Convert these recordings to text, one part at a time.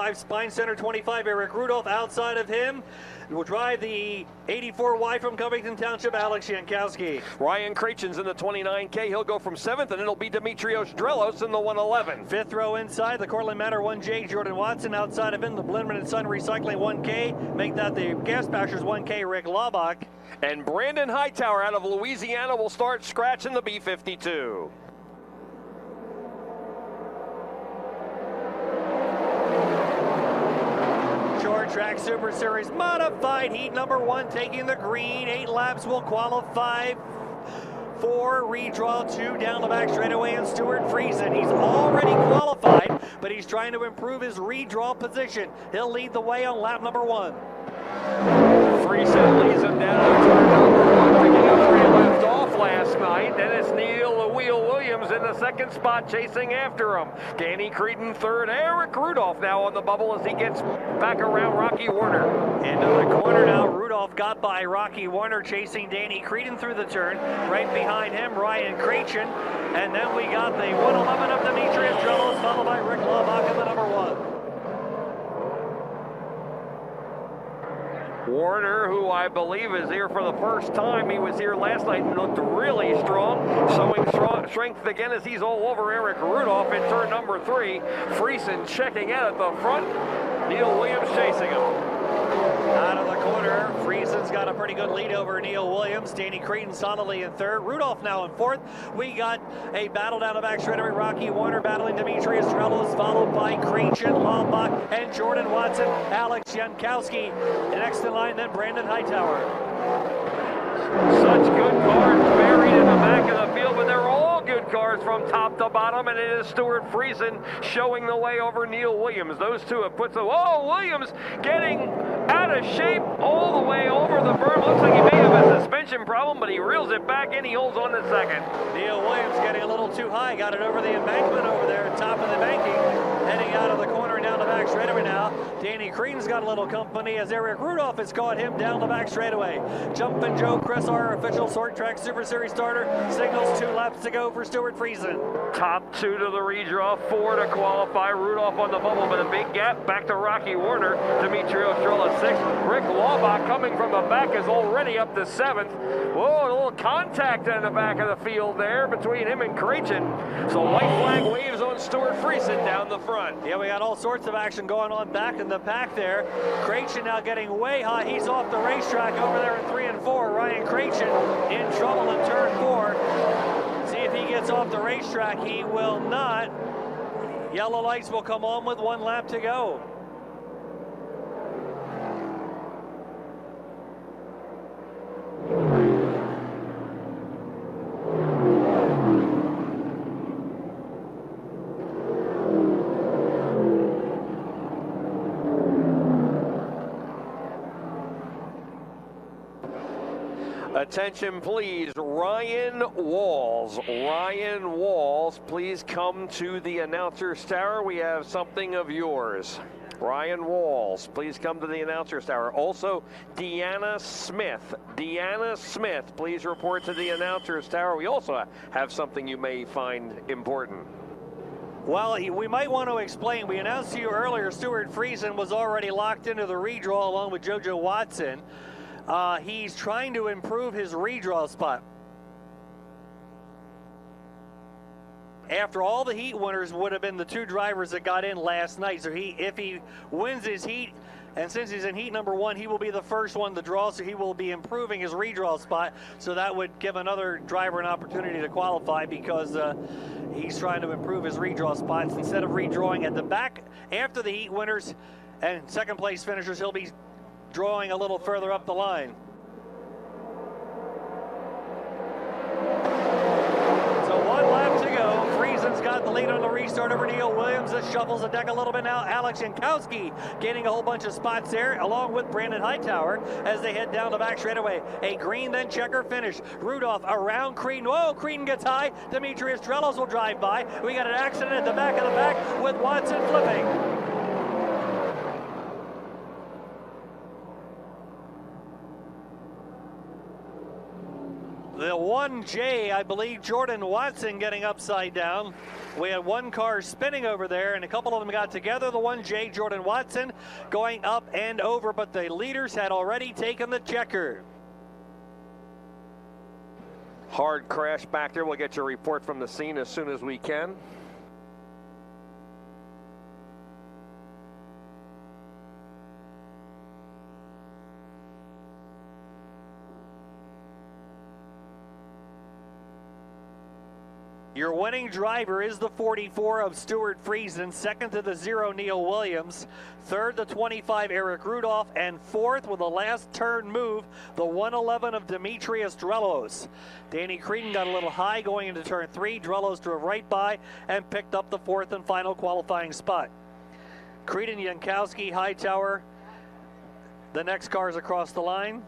25, spine center 25, Eric Rudolph. Outside of him will drive the 84Y from Covington Township, Alex Jankowski. Ryan Krachen's in the 29K. He'll go from 7th, and it'll be Demetrios Drelos in the 111. Fifth row inside, the Cortland Manor 1J, Jordan Watson. Outside of him, the Blindman and Son Recycling 1K. Make that the Gas Bashers 1K, Rick Laubach. And Brandon Hightower out of Louisiana will start scratching the B-52. Short Track Super Series Modified Heat number 1 taking the green. 8 laps will qualify. 4 redraw, 2 down the back straightaway, and Stuart Friesen. He's already qualified, but he's trying to improve his redraw position. He'll lead the way on lap number 1. Friesen leads him down to turn number 1, picking up where he left off last night. Then it's Neil the Wheel Williams in the 2nd spot chasing after him. Danny Creedon 3rd. Eric Rudolph now on the bubble as he gets back around Rocky Warner. Into the corner now, Rudolph got by Rocky Warner chasing Danny Creedon through the turn. Right behind him, Ryan Krachen. And then we got the 111 of Demetrius Drelos, followed by Rick Laubach in the number 1. Warner, who I believe is here for the first time. He was here last night and looked really strong, showing strength again as he's all over Eric Rudolph in turn number 3. Friesen checking out at the front. Neil Williams chasing him. Out of the corner, Friesen's got a pretty good lead over Neil Williams. Danny Creedon solidly in 3rd. Rudolph now in 4th. We got a battle down the back straightaway. Rocky Warner battling Demetrius Drelos, followed by Krachen, Laubach, and Jordan Watson. Alex Jankowski next in line, then Brandon Hightower. Such good cars buried in the back of the field, but they're all good cars from top to bottom, and it is Stuart Friesen showing the way over Neil Williams. Those two have put the, Williams getting out of shape all the way over the berm. Looks like he may have a suspension problem, but he reels it back in. He holds on to 2nd. Neil Williams getting a little too high, got it over the embankment over there, top of the banking, heading out of the corner and down the back straightaway now. Danny Creedon's got a little company as Eric Rudolph has caught him down the back straightaway. Jumpin' Joe Chris, our official Short Track Super Series starter, signals 2 laps to go for Stuart Friesen. Top 2 to the redraw, 4 to qualify. Rudolph on the bubble, but a big gap back to Rocky Warner. Demetrios Drelos 6th. Rick Laubach coming from the back is already up to 7th. Whoa, a little contact in the back of the field there between him and Krachen. So white flag waves on Stuart Friesen down the front. Yeah, we got all sorts of action going on back in the pack there. Krachen now getting way high. He's off the racetrack over there in 3 and 4. Ryan Krachen in trouble in turn 4. See if he gets off the racetrack. He will not. Yellow lights will come on with 1 lap to go. Attention please, Ryan Walls. Ryan Walls, please come to the announcer's tower. We have something of yours. Ryan Walls, please come to the announcer's tower. Also, Deanna Smith. Deanna Smith, please report to the announcer's tower. We also have something you may find important. Well, we might want to explain. We announced to you earlier Stuart Friesen was already locked into the redraw along with JoJo Watson. He's trying to improve his redraw spot. After all the heat winners would have been the 2 drivers that got in last night. So if he wins his heat, and since he's in heat number 1, he will be the first one to draw, so he will be improving his redraw spot. So that would give another driver an opportunity to qualify because he's trying to improve his redraw spots. Instead of redrawing at the back after the heat winners and 2nd place finishers, he'll be drawing a little further up the line. So 1 lap to go. Friesen's got the lead on the restart over Neil Williams. This shuffles the deck a little bit now. Alex Jankowski gaining a whole bunch of spots there, along with Brandon Hightower as they head down the back straightaway. A green, then checker finish. Rudolph around Creedon. Whoa, Creedon gets high. Demetrius Drelos will drive by. We got an accident at the back of the pack with Watson flipping. The 1J, I believe, Jordan Watson getting upside down. We had one car spinning over there, and a couple of them got together. The 1J, Jordan Watson, going up and over, but the leaders had already taken the checker. Hard crash back there. We'll get your report from the scene as soon as we can. Your winning driver is the 44 of Stuart Friesen, second to the 0 Neil Williams, third the 25 Eric Rudolph, and fourth with the last turn move, the 111 of Demetrius Drelos. Danny Creedon got a little high going into turn 3. Drelos drove right by and picked up the fourth and final qualifying spot. Creedon, Jankowski, Hightower, the next cars across the line.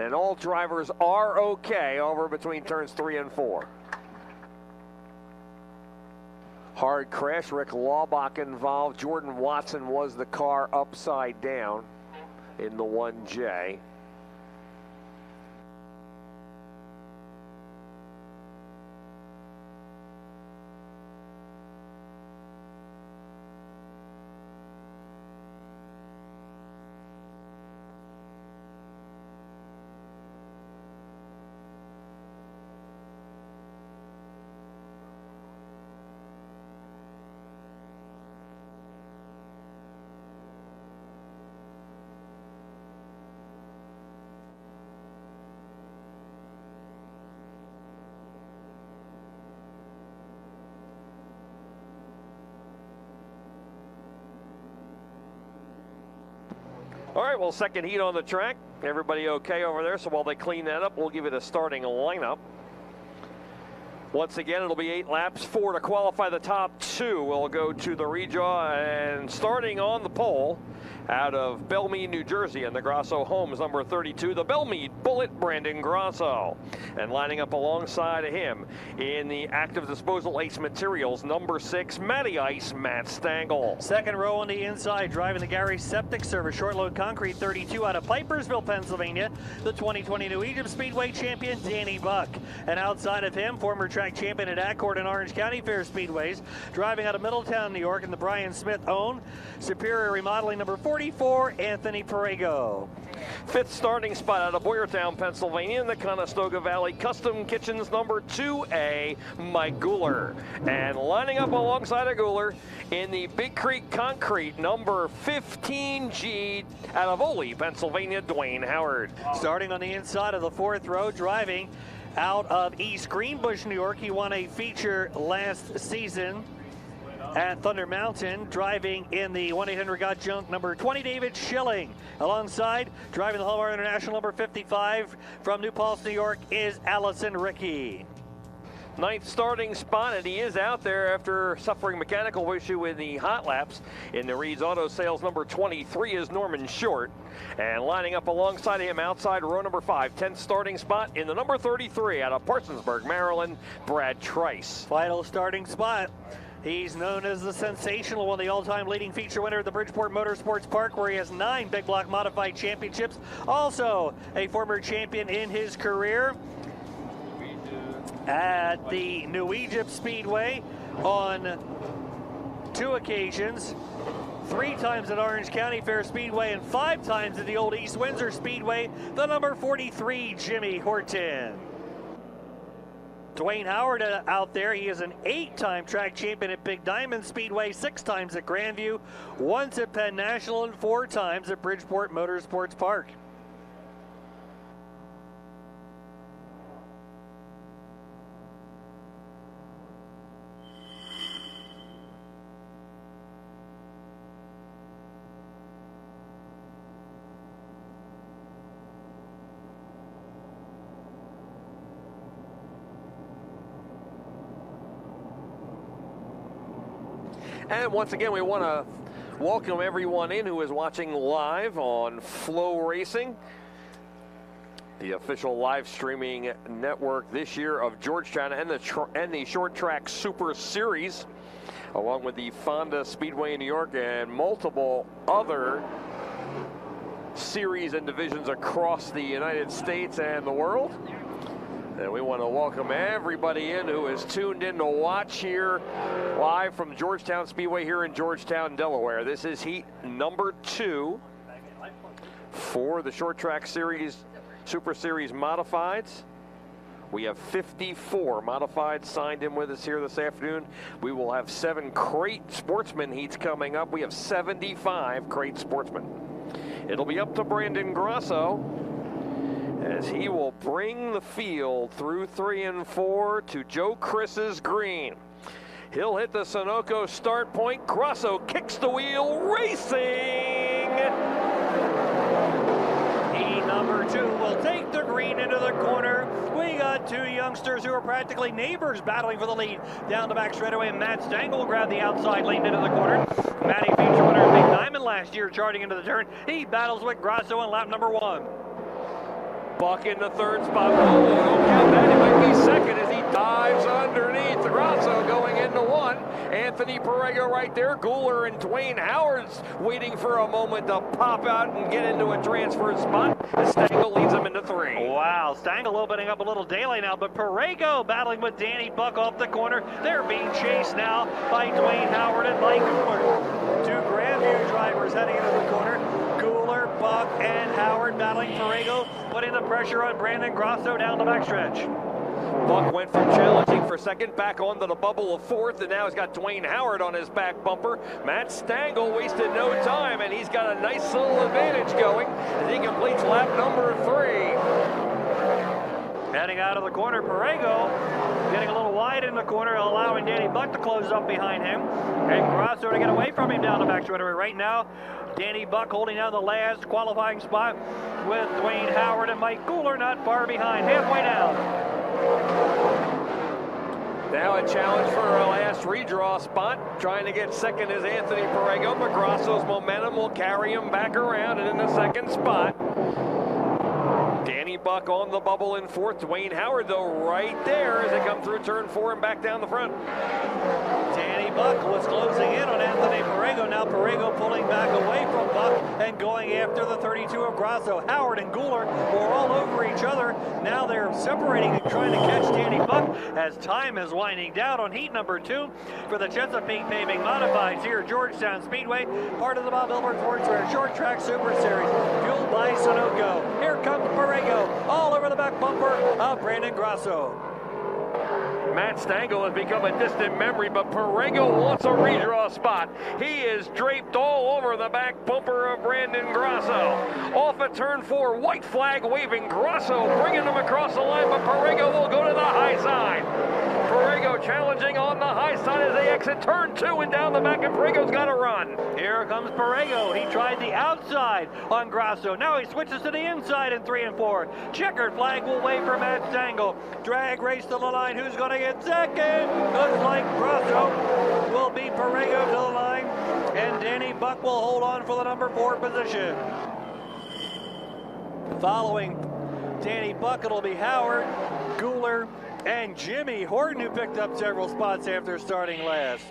And all drivers are okay over between turns 3 and 4. Hard crash. Rick Laubach involved. Jordan Watson was the car upside down in the 1J. All right, well, second heat on the track. Everybody okay over there? So while they clean that up, we'll give it a starting lineup. Once again, it'll be 8 laps, 4 to qualify. The top 2 will go to the redraw, and starting on the pole out of Belmead, New Jersey, and the Grasso Homes, number 32, the Belmead Bullet, Brandon Grasso. And lining up alongside of him in the Active Disposal Ace Materials, number 6, Matty Ice, Matt Stangel. Second row on the inside, driving the Gary Septic Service Short Load Concrete 32 out of Pipersville, Pennsylvania, the 2020 New Egypt Speedway champion, Danny Buck. And outside of him, former track champion at Accord and Orange County Fair Speedways, driving out of Middletown, New York, in the Brian Smith owned Superior Remodeling number 44, Anthony Perego. Fifth starting spot out of Boyertown, Pennsylvania, in the Conestoga Valley Custom Kitchens number 2A, Mike Guler. And lining up alongside of Guler in the Big Creek Concrete number 15G out of Ole, Pennsylvania, Dwayne Howard. Starting on the inside of the fourth row, driving out of East Greenbush, New York. He won a feature last season at Thunder Mountain, driving in the 1-800-GOT-JUNK number 20, David Schilling. Alongside, driving the Hallmark International number 55 from New Paltz, New York, is Allison Rickey. Ninth starting spot, and he is out there after suffering mechanical issue in the hot laps. In the Reed's Auto Sales number 23 is Norman Short. And lining up alongside him outside row number 5, 10th starting spot in the number 33 out of Parsonsburg, Maryland, Brad Trice. Final starting spot. He's known as the sensational one, the all-time leading feature winner at the Bridgeport Motorsports Park, where he has 9 big block modified championships. Also a former champion in his career at the New Egypt Speedway on 2 occasions. 3 times at Orange County Fair Speedway and 5 times at the old East Windsor Speedway, the number 43, Jimmy Horton. Dwayne Howard out there. He is an 8-time track champion at Big Diamond Speedway, 6 times at Grandview, once at Penn National, and 4 times at Bridgeport Motorsports Park. And once again, we want to welcome everyone in who is watching live on Flow Racing, the official live streaming network this year of Georgetown and the Short Track Super Series, along with the Fonda Speedway in New York and multiple other series and divisions across the United States and the world. And we want to welcome everybody in who is tuned in to watch here live from Georgetown Speedway here in Georgetown, Delaware. This is heat number 2 for the Short Track Series, Super Series Modifieds. We have 54 modifieds signed in with us here this afternoon. We will have 7 crate sportsman heats coming up. We have 75 crate sportsmen. It'll be up to Brandon Grasso as he will bring the field through 3 and 4 to Joe Chris's green. He'll hit the Sunoco start point. Grasso kicks the wheel, racing! Heat number 2 will take the green into the corner. We got 2 youngsters who are practically neighbors battling for the lead. Down the back straightaway, Matt Stengel grabbed the outside lane into the corner. Matty, feature winner at Big Diamond last year, charging into the turn. He battles with Grasso in lap number 1. Buck in the 3rd spot. Oh, don't count that. He might be 2nd as he dives underneath. Grasso going into 1. Anthony Perego right there. Guler and Dwayne Howard's waiting for a moment to pop out and get into a transfer spot. Stengel leads him into 3. Wow, Stengel opening up a little daylight now, but Perego battling with Danny Buck off the corner. They're being chased now by Dwayne Howard and Mike Guler. 2 Grandview drivers heading into the corner. Guler, Buck, and Howard battling Perego, putting the pressure on Brandon Grasso down the backstretch. Buck went from challenging for 2nd back onto the bubble of 4th, and now he's got Dwayne Howard on his back bumper. Matt Stengel wasted no time, and he's got a nice little advantage going as he completes lap number 3. Heading out of the corner, Perego getting a little wide in the corner, allowing Danny Buck to close up behind him, and Grasso to get away from him down the back straightaway. Right now, Danny Buck holding down the last qualifying spot with Dwayne Howard and Mike Guler not far behind, halfway down. Now a challenge for a last redraw spot. Trying to get 2nd is Anthony Perego, but Grasso's momentum will carry him back around and in the 2nd spot. Danny Buck on the bubble in 4th. Dwayne Howard, though, right there as they come through turn 4 and back down the front. Danny Buck was closing in on Anthony Perego. Now Perego pulling back away from Buck and going after the 32 of Grasso. Howard and Guler were all over each other. Now they're separating and trying to catch Danny Buck as time is winding down on heat number 2 for the Chesapeake Paving Modifieds here at Georgetown Speedway, part of the Bob Ilbert Sportswear Short Track Super Series, fueled by Sunoco. Here comes Perego, all over the back bumper of Brandon Grasso. Matt Stengel has become a distant memory, but Perego wants a redraw spot. He is draped all over the back bumper of Brandon Grasso. Off at turn 4, white flag waving. Grasso bringing him across the line, but Perego will go to the high side. Perego challenging on the high side as they exit turn 2 and down the back, and Perego's got to run. Here comes Perego. He tried the outside on Grasso. Now he switches to the inside in 3 and 4. Checkered flag will wave for Matt Stengel. Drag race to the line. Who's going to get 2nd? Looks like Grasso will beat Perego to the line, and Danny Buck will hold on for the number 4 position. Following Danny Buck, it'll be Howard, Guler, and Jimmy Horton, who picked up several spots after starting last.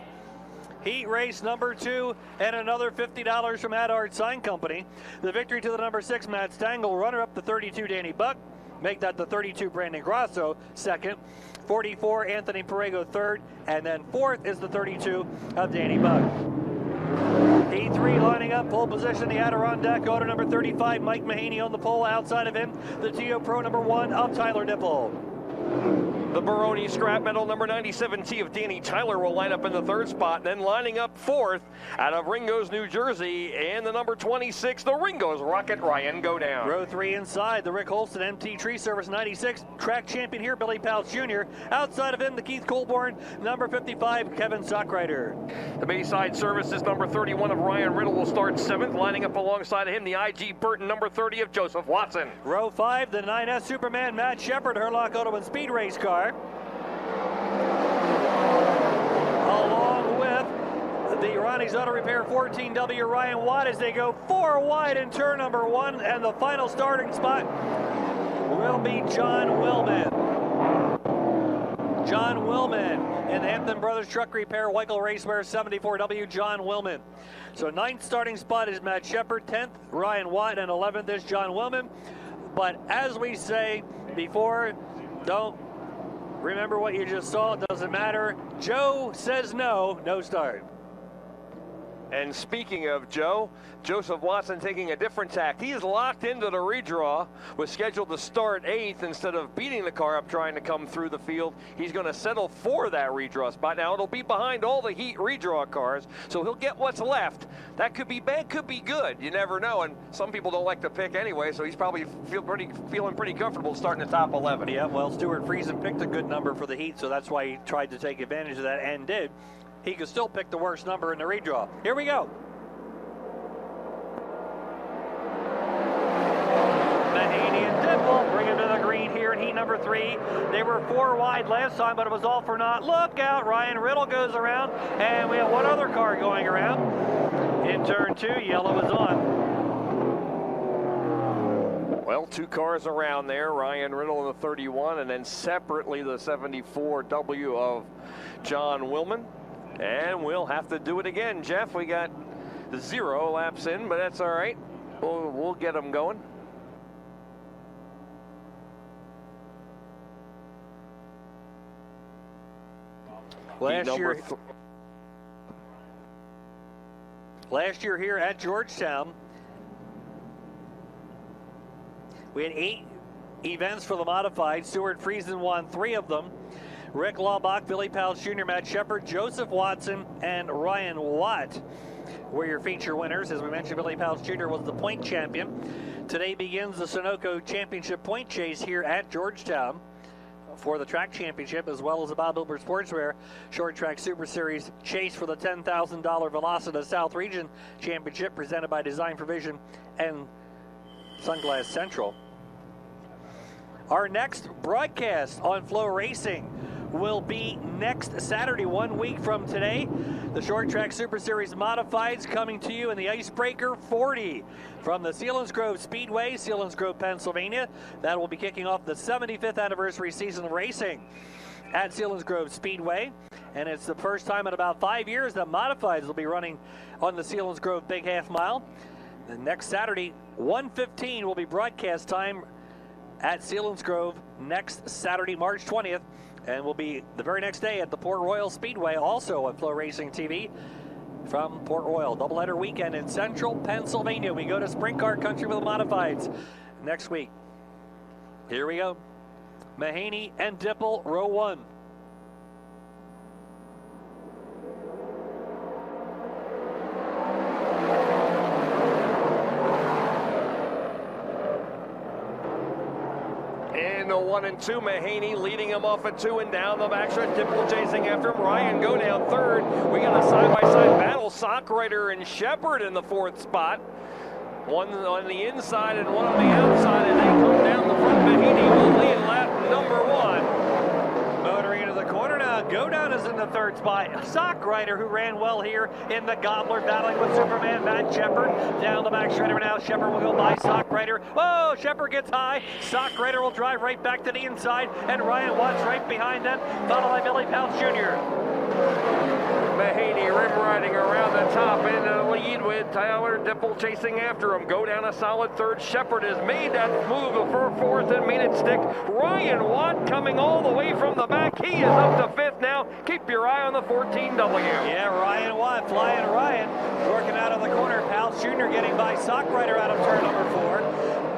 Heat race number 2 and another $50 from Adart Sign Company. The victory to the number 6 Matt Stengel, runner up the 32 Danny Buck. Make that the 32 Brandon Grasso, 2nd. 44 Anthony Perego, 3rd. And then 4th is the 32 of Danny Buck. P3 lining up, pole position, the Adirondack Auto number 35, Mike Mahaney on the pole. Outside of him, the TO Pro number 1 of Tyler Dipple. The Baroni scrap metal number 97T of Danny Tyler will line up in the 3rd spot. Then lining up 4th out of Ringo's, New Jersey, and the number 26, the Ringo's Rocket, Ryan Godown. Row 3 inside, the Rick Holston MT Tree Service 96 track champion here, Billy Pouch Jr. Outside of him, the Keith Colborn, number 55, Kevin Sockrider. The Bayside Services number 31 of Ryan Riddle will start 7th. Lining up alongside of him, the IG Burton number 30 of Joseph Watson. Row 5, the 9S Superman Matt Shepard, Herlock Auto and Speed Race car. Along with the Ronnie's Auto Repair 14W Ryan Watt as they go 4 wide in turn number 1, and the final starting spot will be John Willman. John Willman in the Hampton Brothers Truck Repair Weichel Raceware 74W, John Willman. So 9th starting spot is Matt Shepard, 10th Ryan Watt, and 11th is John Willman. But as we say before, don't remember what you just saw. It doesn't matter. Joe says no start. And speaking of Joe, Joseph Watson taking a different tack. He is locked into the redraw, was scheduled to start 8th instead of beating the car up trying to come through the field. He's going to settle for that redraw spot. Now it'll be behind all the heat redraw cars, so he'll get what's left. That could be bad, could be good. You never know, and some people don't like to pick anyway, so he's probably feeling pretty comfortable starting the top 11. Yeah, well, Stuart Friesen picked a good number for the heat, so that's why he tried to take advantage of that and did. He could still pick the worst number in the redraw. Here we go. Mahaney and Dipple bring him to the green here in heat number 3. They were 4 wide last time, but it was all for naught. Look out, Ryan Riddle goes around, and we have one other car going around. In turn 2, yellow is on. Well, 2 cars around there, Ryan Riddle in the 31, and then separately the 74W of John Willman. And we'll have to do it again, Jeff. We got 0 laps in, but that's all right. We'll get them going. Last year here at Georgetown, we had 8 events for the modified. Stuart Friesen won 3 of them. Rick Laubach, Billy Pouch Jr., Matt Shepard, Joseph Watson, and Ryan Watt were your feature winners. As we mentioned, Billy Pouch Jr. was the point champion. Today begins the Sunoco Championship point chase here at Georgetown for the track championship, as well as the Bob Ilber Sportswear Short Track Super Series chase for the $10,000 Velocita South Region Championship presented by Design Provision and Sunglass Central. Our next broadcast on Flow Racing will be next Saturday, 1 week from today. The Short Track Super Series Modifieds coming to you in the Icebreaker 40 from the Selinsgrove Speedway, Selinsgrove, Pennsylvania. That will be kicking off the 75th anniversary season of racing at Selinsgrove Speedway. And it's the first time in about 5 years that Modifieds will be running on the Selinsgrove Big Half Mile. The next Saturday, 1:15 will be broadcast time at Selinsgrove next Saturday, March 20th. And we'll be the very next day at the Port Royal Speedway, also on Flow Racing TV from Port Royal. Doubleheader weekend in central Pennsylvania. We go to sprint car country with the modifieds next week. Here we go. Mahaney and Dipple, row 1. In the 1 and 2, Mahaney leading him off at 2 and down the backstretch. Dipple chasing after him. Ryan go down 3rd. We got a side-by-side battle. Sockrider and Shepard in the 4th spot. One on the inside and one on the outside, and they come down the front. Mahaney will lead lap number 1. Motoring into the corner now. Godown is in the 3rd spot. Sockrider, who ran well here in the Gobbler, battling with Superman Matt Shepard. Down the back shredder now. Shepard will go by Sockrider. Whoa, Shepard gets high. Sockrider will drive right back to the inside, and Ryan Watts right behind them, followed by Billy Pouch Jr. Mahaney rim riding around the top in the lead with Tyler Dipple chasing after him. Go down a solid 3rd. Shepard has made that move for 4th and made it stick. Ryan Watt coming all the way from the back. He is up to 5th now. Keep your eye on the 14W. Yeah, Ryan Watt flying Ryan. Working out of the corner, Pals Jr. getting by Sockrider out of turn number 4.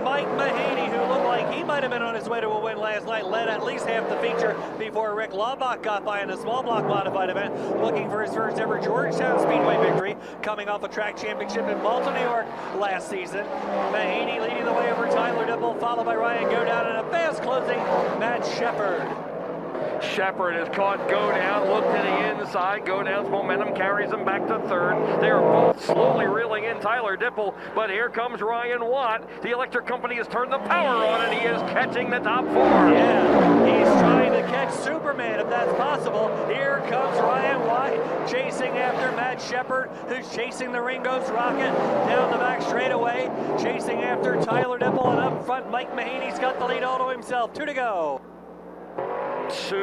Mike Mahaney, who looked like he might have been on his way to a win last night, led at least half the feature before Rick Laubach got by in a small block modified event, looking for his first ever Georgetown Speedway victory, coming off a track championship in Malta, New York last season. Mahaney leading the way over Tyler Dipple, followed by Ryan Godown, and a fast closing Matt Shepard. Shepard is caught Godown, look to the inside. Godown's momentum carries him back to third. They are both slowly reeling in Tyler Dipple, but here comes Ryan Watt. The electric company has turned the power on, and he is catching the top 4. Yeah, he's trying to catch Superman if that's possible. Here comes Ryan Watt chasing after Matt Shepard, who's chasing the Ringo's rocket down the back straightaway, chasing after Tyler Dipple, and up front Mike Mahaney's got the lead all to himself. 2 to go. 2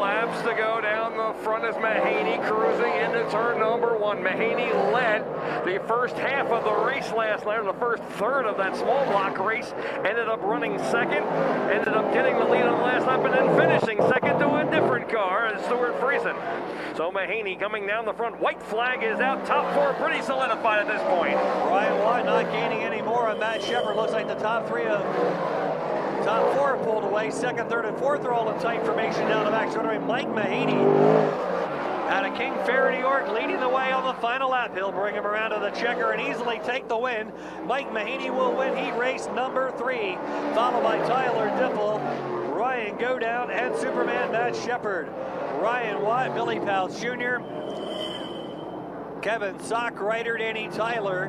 laps to go down the front as Mahaney cruising into turn number 1. Mahaney led the first half of the race last night, or the first third of that small block race. Ended up running second, ended up getting the lead on the last lap, and then finishing second to a different car, and Stuart Friesen. So Mahaney coming down the front. White flag is out. Top 4 pretty solidified at this point. Ryan Watt not gaining any more on Matt Shepard. Looks like the top 4 pulled away. Second, third, and fourth are all in tight formation down the back straightaway. Mike Mahaney out of King Fair, New York, leading the way on the final lap. He'll bring him around to the checker and easily take the win. Mike Mahaney will win heat race number 3, followed by Tyler Dipple, Ryan Godown, and Superman Matt Shepard. Ryan Watt, Billy Pals Jr., Kevin Sockrider, Danny Tyler,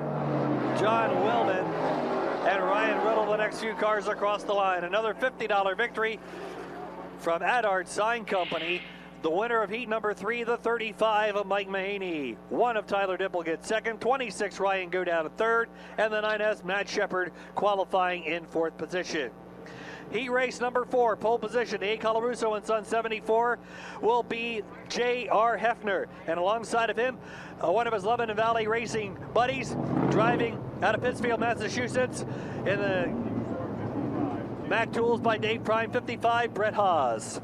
John Willman, and Ryan Riddle, the next few cars across the line. Another $50 victory from Adard Sign Company. The winner of heat number 3, the 35 of Mike Mahaney. 1 of Tyler Dipple gets second, 26 Ryan Godown to third, and the 9S Matt Shepard qualifying in 4th position. Heat race number 4, pole position, A. Colarusso and Son 74 will be J.R. Hefner. And alongside of him, one of his Lebanon Valley racing buddies, driving out of Pittsfield, Massachusetts, in the Mac Tools by Dave Prime 55, Brett Haas.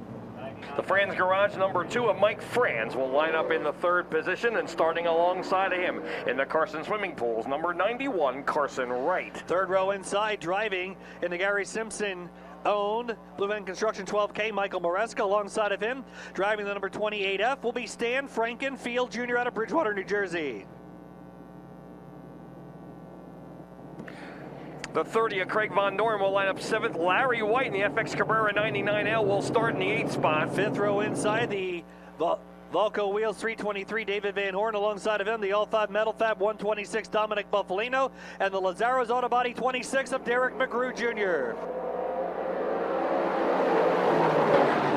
The Franz Garage number 2 of Mike Franz will line up in the 3rd position, and starting alongside of him in the Carson Swimming Pools, number 91, Carson Wright. 3rd row inside, driving in the Gary Simpson owned Blue End Construction 12K, Michael Maresca. Alongside of him, driving the number 28F, will be Stan Frankenfield Jr. out of Bridgewater, New Jersey. The 30 of Craig Von Dorn will line up 7th. Larry White in the FX Cabrera 99L will start in the 8th spot. 5th row inside, the Volco Wheels 323, David Van Horn. Alongside of him, the All-5 Metal Fab 126, Dominic Buffalino, and the Lazzaro's Auto Body 26 of Derek McGrew Jr.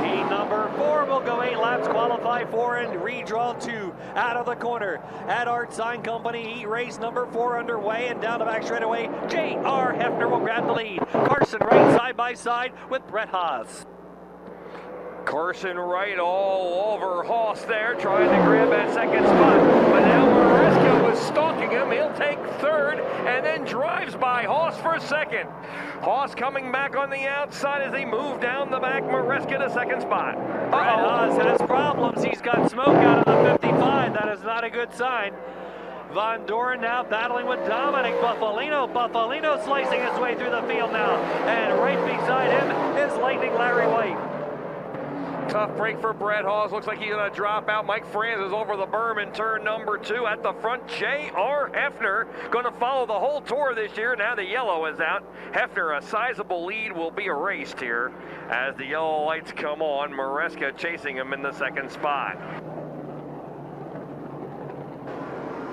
Heat number 4 will go 8 laps, qualify 4, and redraw 2 out of the corner. Adart Sign Company heat race number 4 underway, and down the back straightaway, J.R. Hefner will grab the lead. Carson Wright side by side with Brett Haas. Carson Wright all over Haas there, trying to grab that 2nd spot. But now Maresca was stalking him. He'll take 3rd and then drives by Haas for 2nd. Haas coming back on the outside as they move down the back. Maresca to 2nd spot. Brett Haas has problems. He's got smoke out of the 55. That is not a good sign. Von Dorn now battling with Dominic Buffalino. Buffalino slicing his way through the field now. And right beside him is Lightning Larry White. Tough break for Brett Haas. Looks like he's going to drop out. Mike Franz is over the berm in turn number 2. At the front, J.R. Hefner going to follow the whole tour this year. Now the yellow is out. Hefner, a sizable lead, will be erased here as the yellow lights come on. Maresca chasing him in the 2nd spot.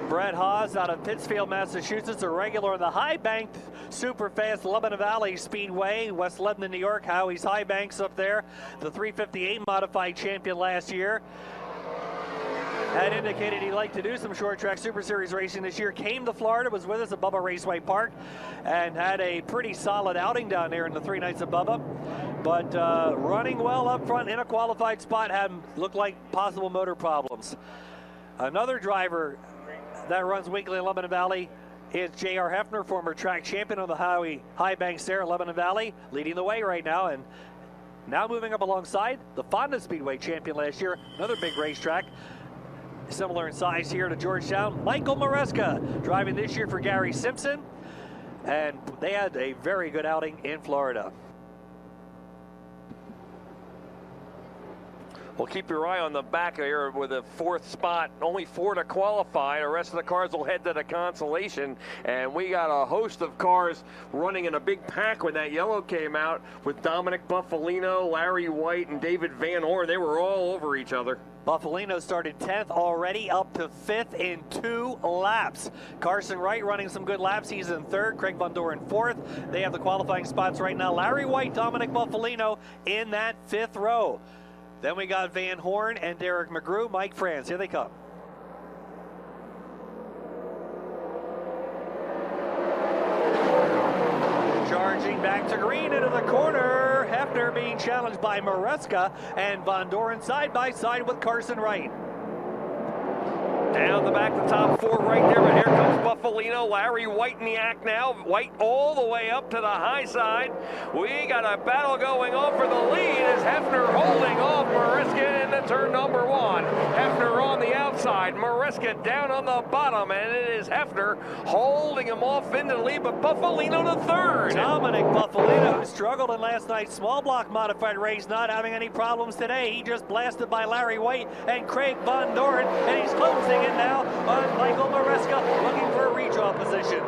Brett Haas out of Pittsfield, Massachusetts, a regular in the high-banked, super-fast Lebanon Valley Speedway, West Lebanon, New York. Howie's High Banks up there, the 358 modified champion last year. Had indicated he'd like to do some short-track Super Series racing this year. Came to Florida, was with us at Bubba Raceway Park, and had a pretty solid outing down there in the 3 nights of Bubba. But running well up front in a qualified spot, had looked like possible motor problems. Another driver that runs weekly in Lebanon Valley is J.R. Hefner, former track champion on the High Banks there in Lebanon Valley, leading the way right now, and now moving up alongside the Fonda Speedway champion last year, another big racetrack, similar in size here to Georgetown. Michael Maresca driving this year for Gary Simpson, and they had a very good outing in Florida. Well, keep your eye on the back here with a 4th spot. Only 4 to qualify. The rest of the cars will head to the consolation. And we got a host of cars running in a big pack when that yellow came out with Dominic Buffalino, Larry White, and David Van Horn. They were all over each other. Buffalino started 10th already, up to 5th in 2 laps. Carson Wright running some good laps. He's in 3rd. Craig Von Doren 4th. They have the qualifying spots right now. Larry White, Dominic Buffalino in that 5th row. Then we got Van Horn and Derek McGrew. Mike France, here they come. Charging back to green into the corner. Hefner being challenged by Maresca, and Von Doren side by side with Carson Wright. Down the back, the top 4 right there, but here comes Buffalino. Larry White in the act now. White all the way up to the high side. We got a battle going on for the lead as Hefner holding off Maresca into turn number 1. Hefner on the outside, Maresca down on the bottom, and it is Hefner holding him off into the lead, but Buffalino to 3rd. Dominic Buffalino, who struggled in last night's small block modified race, not having any problems today. He just blasted by Larry White and Craig Von Doren, and he's closing in now on Michael Maresca, looking for a redraw position.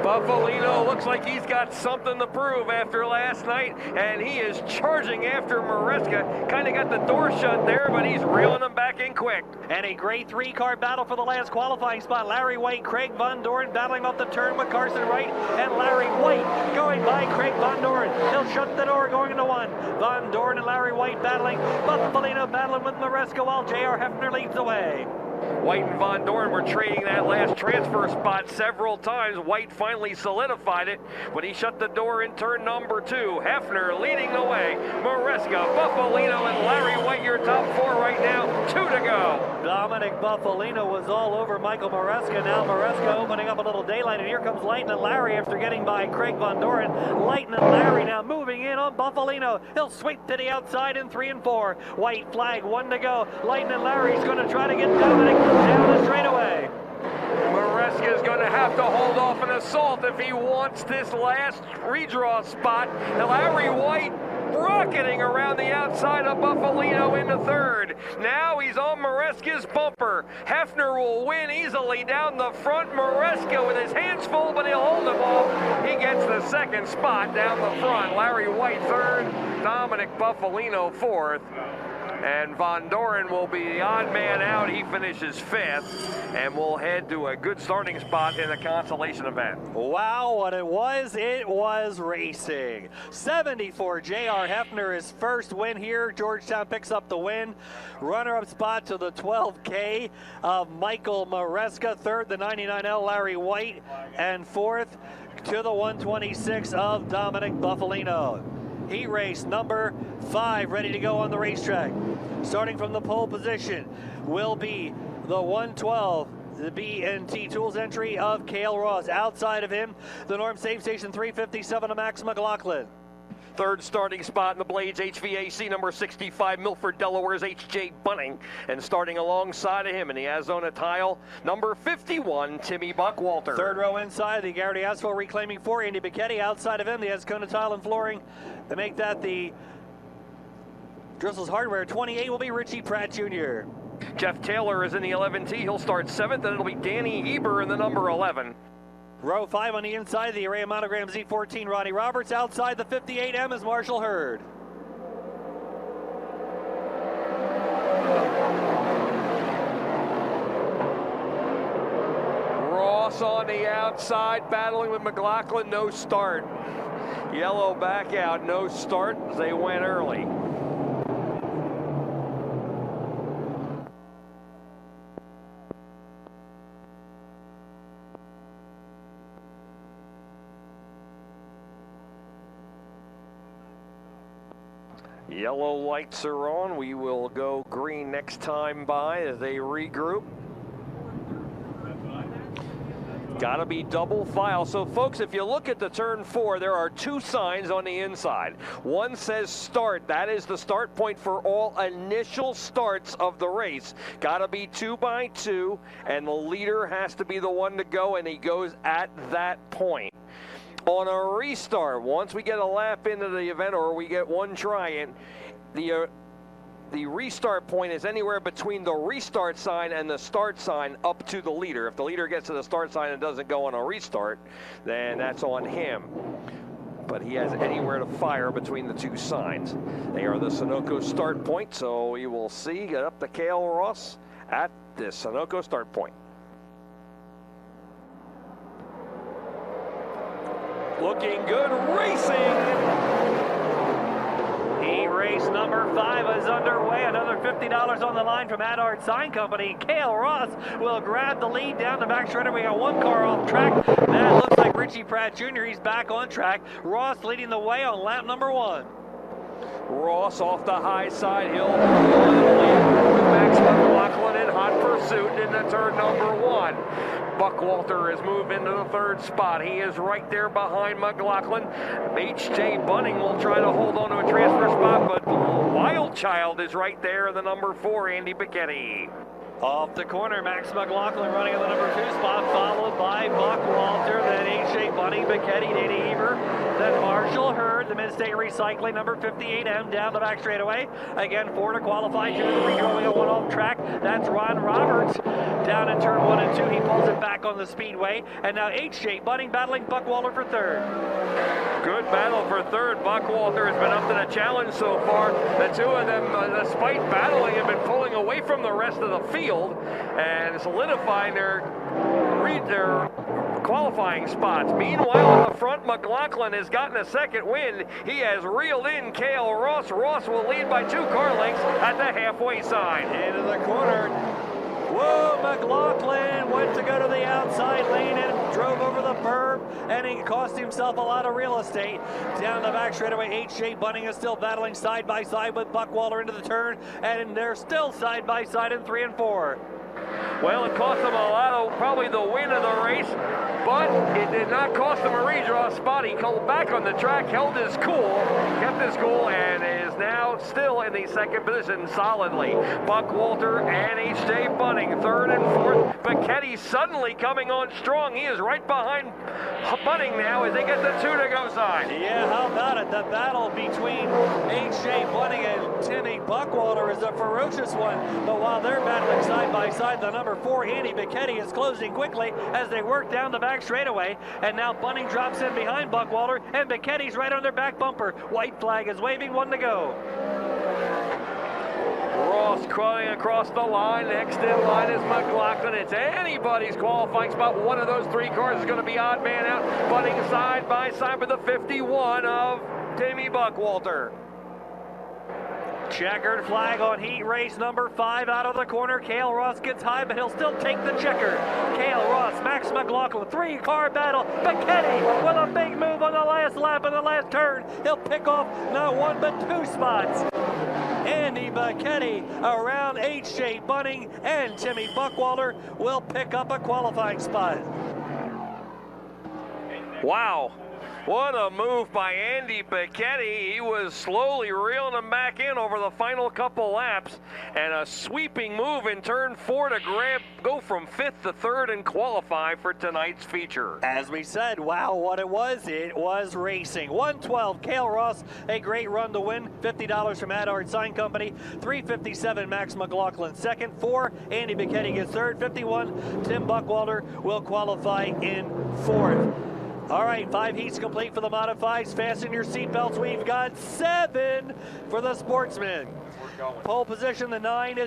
Buffalino looks like he's got something to prove after last night, and he is charging after Maresca. Kind of got the door shut there, but he's reeling him back in quick. And a great 3-car battle for the last qualifying spot. Larry White, Craig Von Doren battling up the turn with Carson Wright, and Larry White going by Craig Von Doren. He'll shut the door going into 1. Von Doren and Larry White battling. Buffalino battling with Maresca while J.R. Hefner leads the way. White and Von Doren were trading that last transfer spot several times. White finally solidified it when he shut the door in turn number 2. Hefner leading the way. Maresca, Buffalino, and Larry White, your top 4 right now. 2 to go. Dominic Buffalino was all over Michael Maresca. Now Maresca opening up a little daylight, and here comes Lightning Larry after getting by Craig Von Doren. Lightning Larry now moving in on Buffalino. He'll sweep to the outside in 3 and 4. White flag, 1 to go. Lightning Larry's going to try to get Dominic down the straightaway. Maresca is going to have to hold off an assault if he wants this last redraw spot. Now Larry White rocketing around the outside of Buffalino into 3rd. Now he's on Maresca's bumper. Hefner will win easily down the front. Maresca with his hands full, but he'll hold him off. He gets the 2nd spot down the front. Larry White 3rd, Dominic Buffalino 4th. And Von Doren will be the odd man out. He finishes 5th, and we'll head to a good starting spot in the consolation event. Wow, what it was racing. 74, J.R. Hefner, his first win here. Georgetown picks up the win. Runner-up spot to the 12K of Michael Maresca. 3rd, the 99L, Larry White. And 4th to the 126 of Dominic Buffalino. Heat race number 5 ready to go on the racetrack. Starting from the pole position will be the 112, the B&T Tools entry of Cale Ross. Outside of him, the Norm Safe Station 357 of Max McLaughlin. 3rd starting spot in the Blades HVAC, number 65, Milford, Delaware's H.J. Bunning. And starting alongside of him in the Azona Tile, number 51, Timmy Buckwalter. 3rd row inside, the Garrity Asphalt reclaiming 4, Andy Bicchetti. Outside of him, the Azona Tile and Flooring. They make that the Driscoll's Hardware. 28 will be Richie Pratt Jr. Jeff Taylor is in the 11T. He'll start 7th, and it'll be Danny Heber in the number 11. Row 5 on the inside, the Array Monogram Z14, Ronnie Roberts. Outside the 58M is Marshall Hurd. Ross on the outside, battling with McLaughlin, no start. Yellow back out, no start as they went early. Yellow lights are on. We will go green next time by as they regroup. Got to be double file. So, folks, if you look at the turn 4, there are 2 signs on the inside. One says start. That is the start point for all initial starts of the race. Got to be 2 by 2, and the leader has to be the one to go, and he goes at that point. On a restart, once we get a lap into the event or we get one try in, the restart point is anywhere between the restart sign and the start sign up to the leader. If the leader gets to the start sign and doesn't go on a restart, then that's on him. But he has anywhere to fire between the 2 signs. They are the Sunoco start point, so we will see. Get up to Cale Ross at the Sunoco start point. Looking good, racing. Heat race number 5 is underway. Another $50 on the line from Adard Sign Company. Cale Ross will grab the lead down the back straightaway. We got 1 car off track. That looks like Richie Pratt Jr. He's back on track. Ross leading the way on lap number 1. Ross off the high side. He'll lead with Max McLaughlin in hot pursuit into turn number 1. Buckwalter has moved into the 3rd spot. He is right there behind McLaughlin. H.J. Bunning will try to hold on to a transfer spot, but Wild Child is right there in the number 4, Andy Becchetti. Off the corner, Max McLaughlin running in the number 2 spot, followed by Buckwalter, then H.J. Bunning, Becchetti, Danny Eber, then Marshall Hurd, the Mid-State Recycling, number 58M, down the back straightaway. Again, 4 to qualify, 2 to 3, only got 1 off track. That's Ron Roberts down in turn 1 and 2. He pulls it back on the speedway. And now H.J. Bunning battling Buckwalter for 3rd. Good battle for 3rd. Buckwalter has been up to the challenge so far. The 2 of them, despite battling, have been pulling away from the rest of the field and solidifying their qualifying spots. Meanwhile, in the front, McLaughlin has gotten a 2nd win. He has reeled in Cale Ross. Ross will lead by 2 car lengths at the halfway sign. Into the corner. Whoa, McLaughlin went to go to the outside lane and drove over the curb, and he cost himself a lot of real estate. Down the back straightaway, H.J. Bunning is still battling side by side with Buckwalter into the turn, and they're still side by side in 3 and 4. Well, it cost him a lot of probably the win of the race, but it did not cost him a redraw spot. He called back on the track, held his cool, kept his cool, and is now still in the 2nd position solidly. Buckwalter and H.J. Bunning, 3rd and 4th. Becchetti suddenly coming on strong. He is right behind Bunning now as they get the 2 to go sign. Yeah, how about it? The battle between H.J. Bunning and Timmy Buckwalter is a ferocious one, but while they're battling side by side, the number 4, Andy Becchetti, is closing quickly as they work down the back straightaway. And now Bunning drops in behind Buckwalter, and Becchetti's right on their back bumper. White flag is waving, 1 to go. Ross crawling across the line. Next in line is McLaughlin. It's anybody's qualifying spot. One of those 3 cars is going to be odd man out. Bunning side by side with the 51 of Timmy Buckwalter. Checkered flag on heat race number 5 out of the corner. Cale Ross gets high, but he'll still take the checker. Cale Ross, Max McLaughlin, 3-car battle. Becchetti with a big move on the last lap of the last turn. He'll pick off not 1 but 2 spots. Andy Becchetti around H.J. Bunning, and Timmy Buckwalter will pick up a qualifying spot. Wow. What a move by Andy Becchetti. He was slowly reeling him back in over the final couple laps, and a sweeping move in turn 4 to go from 5th to 3rd and qualify for tonight's feature. As we said, wow, what it was racing. 112, Cale Ross, a great run to win. $50 from Adard Sign Company. 357, Max McLaughlin 2nd. 4, Andy Becchetti gets 3rd. 51, Tim Buckwalter will qualify in 4th. All right, 5 heats complete for the modifieds. Fasten your seatbelts. We've got 7 for the sportsmen. Pole position, the 9 is